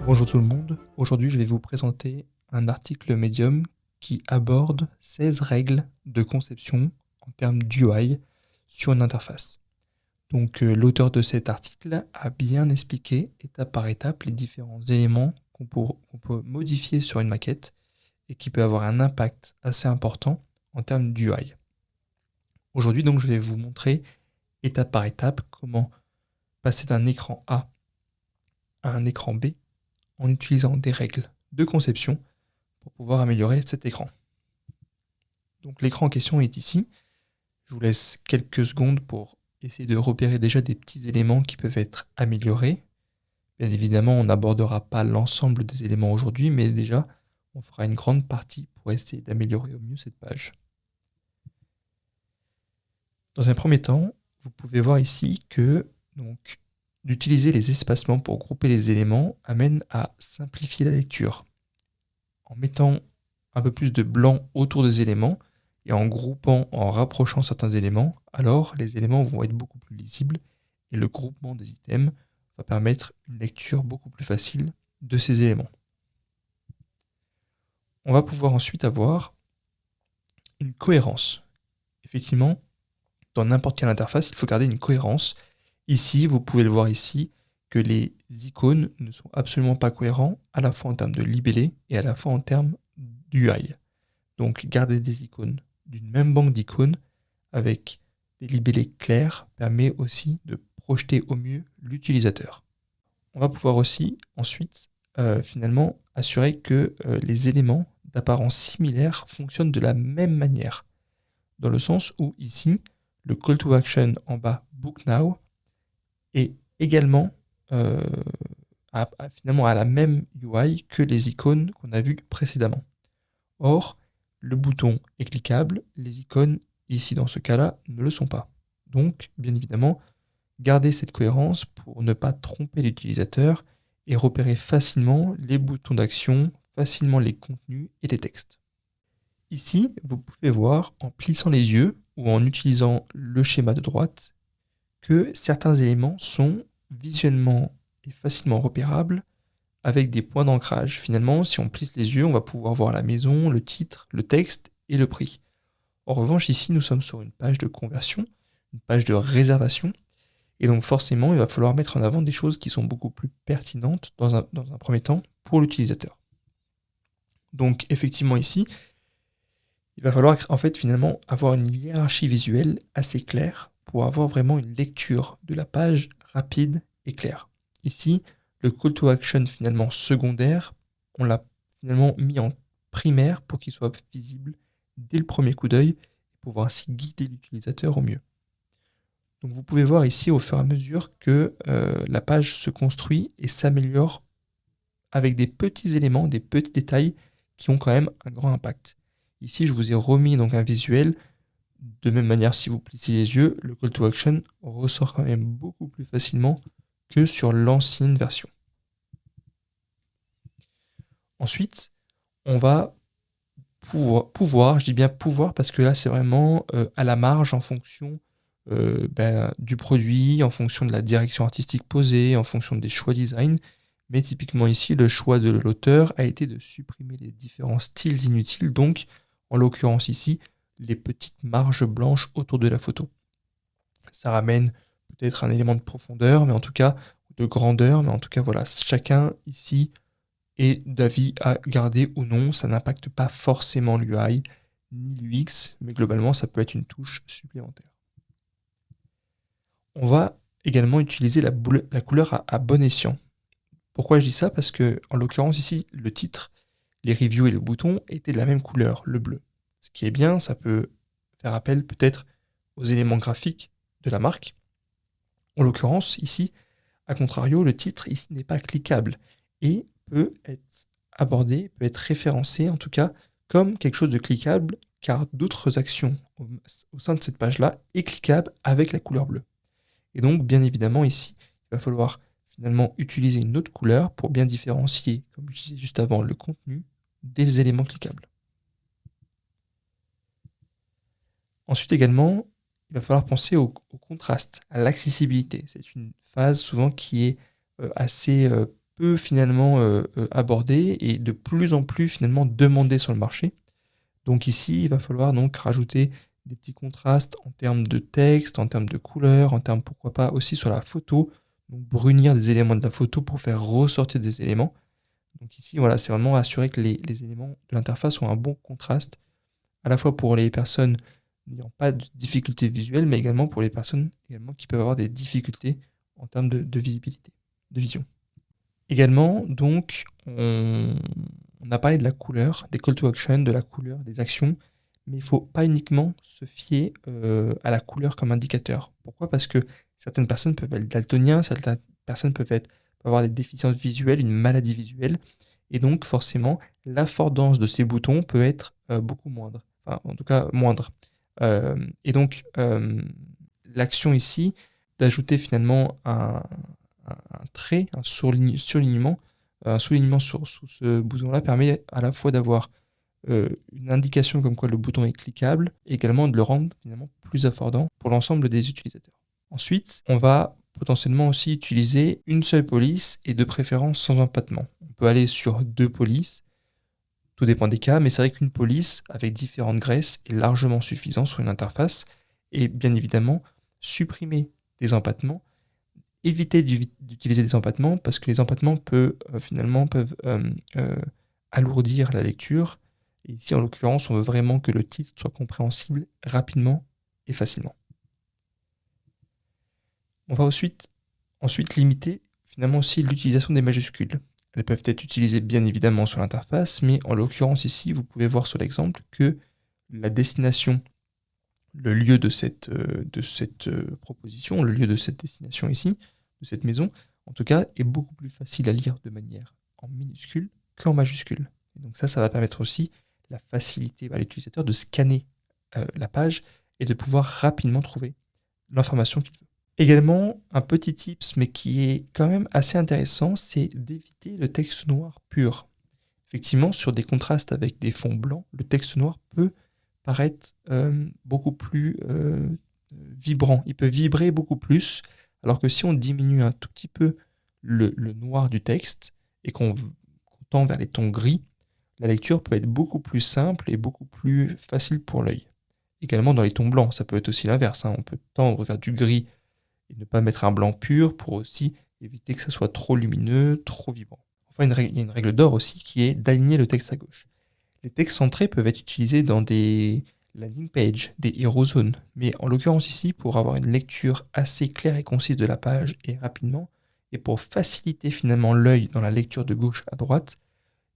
Bonjour tout le monde, aujourd'hui je vais vous présenter un article Medium qui aborde 16 règles de conception en termes d'UI sur une interface. Donc l'auteur de cet article a bien expliqué étape par étape les différents éléments qu'on peut modifier sur une maquette et qui peut avoir un impact assez important en termes d'UI. Aujourd'hui donc je vais vous montrer étape par étape comment passer d'un écran A à un écran B en utilisant des règles de conception pour pouvoir améliorer cet écran. Donc l'écran en question est ici. Je vous laisse quelques secondes pour essayer de repérer déjà des petits éléments qui peuvent être améliorés. Bien évidemment, on n'abordera pas l'ensemble des éléments aujourd'hui, mais déjà, on fera une grande partie pour essayer d'améliorer au mieux cette page. Dans un premier temps, vous pouvez voir ici que d'utiliser les espacements pour grouper les éléments amène à simplifier la lecture. En mettant un peu plus de blanc autour des éléments et en groupant, en rapprochant certains éléments, alors les éléments vont être beaucoup plus lisibles et le groupement des items va permettre une lecture beaucoup plus facile de ces éléments. On va pouvoir ensuite avoir une cohérence. Effectivement, dans n'importe quelle interface, il faut garder une cohérence. Ici, vous pouvez le voir ici, que les icônes ne sont absolument pas cohérents, à la fois en termes de libellé et à la fois en termes d'UI. Donc garder des icônes d'une même banque d'icônes avec des libellés clairs permet aussi de projeter au mieux l'utilisateur. On va pouvoir aussi ensuite finalement assurer que les éléments d'apparence similaire fonctionnent de la même manière. Dans le sens où ici, le call to action en bas, Book Now, est également finalement à la même UI que les icônes qu'on a vues précédemment. Or, le bouton est cliquable, les icônes, ici dans ce cas-là, ne le sont pas. Donc, bien évidemment, gardez cette cohérence pour ne pas tromper l'utilisateur et repérer facilement les boutons d'action, facilement les contenus et les textes. Ici, vous pouvez voir, en plissant les yeux ou en utilisant le schéma de droite, que certains éléments sont visuellement et facilement repérables avec des points d'ancrage. Finalement, si on plisse les yeux, on va pouvoir voir la maison, le titre, le texte et le prix. En revanche, ici, nous sommes sur une page de conversion, une page de réservation, et donc forcément, il va falloir mettre en avant des choses qui sont beaucoup plus pertinentes dans un premier temps pour l'utilisateur. Donc effectivement ici, il va falloir en fait finalement avoir une hiérarchie visuelle assez claire pour avoir vraiment une lecture de la page rapide et claire. Ici, le call to action finalement secondaire, on l'a finalement mis en primaire pour qu'il soit visible dès le premier coup d'œil et pouvoir ainsi guider l'utilisateur au mieux. Donc vous pouvez voir ici au fur et à mesure que la page se construit et s'améliore avec des petits éléments, des petits détails qui ont quand même un grand impact. Ici, je vous ai remis donc un visuel. De même manière, si vous plissez les yeux, le call to action ressort quand même beaucoup plus facilement que sur l'ancienne version. Ensuite, on va pouvoir, je dis bien pouvoir parce que là c'est vraiment à la marge en fonction du produit, en fonction de la direction artistique posée, en fonction des choix design. Mais typiquement ici, le choix de l'auteur a été de supprimer les différents styles inutiles, donc en l'occurrence ici, les petites marges blanches autour de la photo. Ça ramène peut-être un élément de profondeur, mais en tout cas de grandeur, mais en tout cas voilà, chacun ici est d'avis à garder ou non, ça n'impacte pas forcément l'UI ni l'UX, mais globalement ça peut être une touche supplémentaire. On va également utiliser la couleur à bon escient. Pourquoi je dis ça? Parce que, en l'occurrence ici, le titre, les reviews et le bouton étaient de la même couleur, le bleu. Ce qui est bien, ça peut faire appel peut-être aux éléments graphiques de la marque. En l'occurrence, ici, à contrario, le titre ici n'est pas cliquable et peut être abordé, peut être référencé en tout cas comme quelque chose de cliquable, car d'autres actions au sein de cette page-là est cliquable avec la couleur bleue. Et donc, bien évidemment, ici, il va falloir finalement utiliser une autre couleur pour bien différencier, comme je disais juste avant, le contenu des éléments cliquables. Ensuite également, il va falloir penser au contraste, à l'accessibilité. C'est une phase souvent qui est assez peu finalement abordé et de plus en plus finalement demandé sur le marché. Donc ici, il va falloir donc rajouter des petits contrastes en termes de texte, en termes de couleur, en termes pourquoi pas aussi sur la photo, donc brunir des éléments de la photo pour faire ressortir des éléments. Donc ici, voilà, c'est vraiment assurer que les éléments de l'interface ont un bon contraste, à la fois pour les personnes n'ayant pas de difficultés visuelles, mais également pour les personnes également qui peuvent avoir des difficultés en termes de visibilité, de vision. Également, donc, on a parlé de la couleur, des call to action, de la couleur, des actions, mais il ne faut pas uniquement se fier à la couleur comme indicateur. Pourquoi? Parce que certaines personnes peuvent être daltoniens, certaines personnes peuvent avoir des déficiences visuelles, une maladie visuelle, et donc forcément, l'affordance de ces boutons peut être beaucoup moindre, enfin en tout cas moindre. Et donc, l'action ici, d'ajouter finalement un trait, un surlignement sous ce bouton-là permet à la fois d'avoir une indication comme quoi le bouton est cliquable, et également de le rendre finalement plus affordant pour l'ensemble des utilisateurs. Ensuite, on va potentiellement aussi utiliser une seule police et de préférence sans empattement. On peut aller sur 2 polices, tout dépend des cas, mais c'est vrai qu'une police avec différentes graisses est largement suffisant sur une interface, et bien évidemment, supprimer des empattements, éviter d'utiliser des empattements, parce que les empattements finalement peuvent alourdir la lecture, et ici en l'occurrence on veut vraiment que le titre soit compréhensible rapidement et facilement. On va ensuite limiter finalement aussi l'utilisation des majuscules. Elles peuvent être utilisées bien évidemment sur l'interface, mais en l'occurrence ici, vous pouvez voir sur l'exemple que la destination, le lieu de cette proposition, le lieu de cette destination ici, de cette maison, en tout cas, est beaucoup plus facile à lire de manière en minuscule qu'en majuscule. Et donc ça va permettre aussi la facilité à l'utilisateur de scanner la page et de pouvoir rapidement trouver l'information qu'il veut. Également, un petit tips, mais qui est quand même assez intéressant, c'est d'éviter le texte noir pur. Effectivement, sur des contrastes avec des fonds blancs, le texte noir peut paraître beaucoup plus vibrant. Il peut vibrer beaucoup plus, alors que si on diminue un tout petit peu le noir du texte et qu'on tend vers les tons gris, la lecture peut être beaucoup plus simple et beaucoup plus facile pour l'œil. Également dans les tons blancs, ça peut être aussi l'inverse, hein. On peut tendre vers du gris et ne pas mettre un blanc pur pour aussi éviter que ça soit trop lumineux, trop vibrant. Enfin, il y a une règle d'or aussi qui est d'aligner le texte à gauche. Les textes centrés peuvent être utilisés dans des landing pages, des hero zones, mais en l'occurrence ici, pour avoir une lecture assez claire et concise de la page et rapidement, et pour faciliter finalement l'œil dans la lecture de gauche à droite,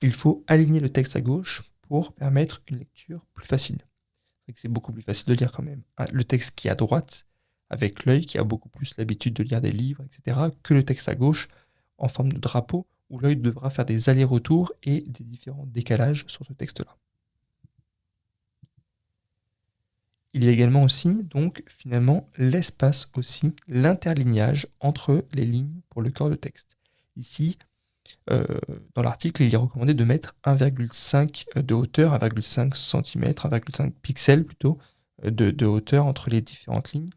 il faut aligner le texte à gauche pour permettre une lecture plus facile. C'est vrai que c'est beaucoup plus facile de lire quand même le texte qui est à droite, avec l'œil qui a beaucoup plus l'habitude de lire des livres, etc., que le texte à gauche en forme de drapeau, où l'œil devra faire des allers-retours et des différents décalages sur ce texte-là. Il y a également aussi, donc, finalement, l'espace aussi, l'interlignage entre les lignes pour le corps de texte. Ici, dans l'article, il est recommandé de mettre 1,5 de hauteur, 1,5 cm, 1,5 pixels plutôt, de hauteur entre les différentes lignes,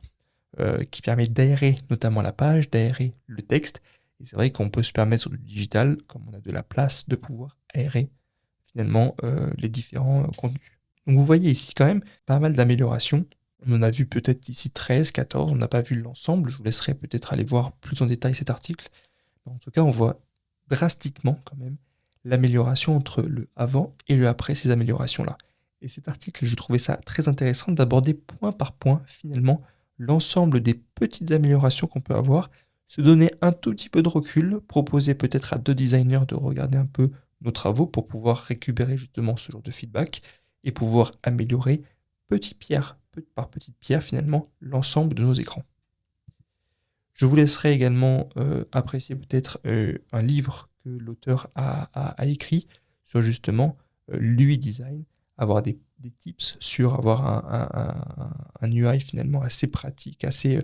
qui permet d'aérer notamment la page, d'aérer le texte. Et c'est vrai qu'on peut se permettre sur du digital, comme on a de la place, de pouvoir aérer finalement les différents contenus. Donc vous voyez ici quand même pas mal d'améliorations. On en a vu peut-être ici 13, 14, on n'a pas vu l'ensemble. Je vous laisserai peut-être aller voir plus en détail cet article. En tout cas, on voit drastiquement quand même l'amélioration entre le avant et le après ces améliorations-là. Et cet article, je trouvais ça très intéressant d'aborder point par point finalement l'ensemble des petites améliorations qu'on peut avoir, se donner un tout petit peu de recul, proposer peut-être à 2 designers de regarder un peu nos travaux pour pouvoir récupérer justement ce genre de feedback et pouvoir améliorer peu par petite pierre finalement l'ensemble de nos écrans. Je vous laisserai également apprécier peut-être un livre que l'auteur a écrit sur justement l'UI design, avoir des tips sur avoir un UI finalement assez pratique, assez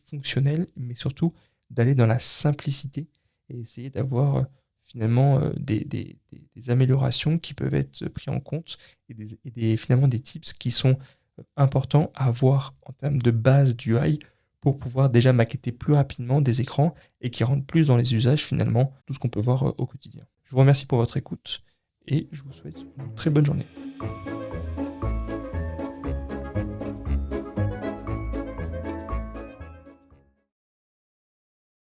fonctionnel, mais surtout d'aller dans la simplicité et essayer d'avoir finalement des améliorations qui peuvent être prises en compte et finalement des tips qui sont importants à avoir en termes de base d'UI pour pouvoir déjà maqueter plus rapidement des écrans et qui rentrent plus dans les usages finalement, tout ce qu'on peut voir au quotidien. Je vous remercie pour votre écoute et je vous souhaite une très bonne journée.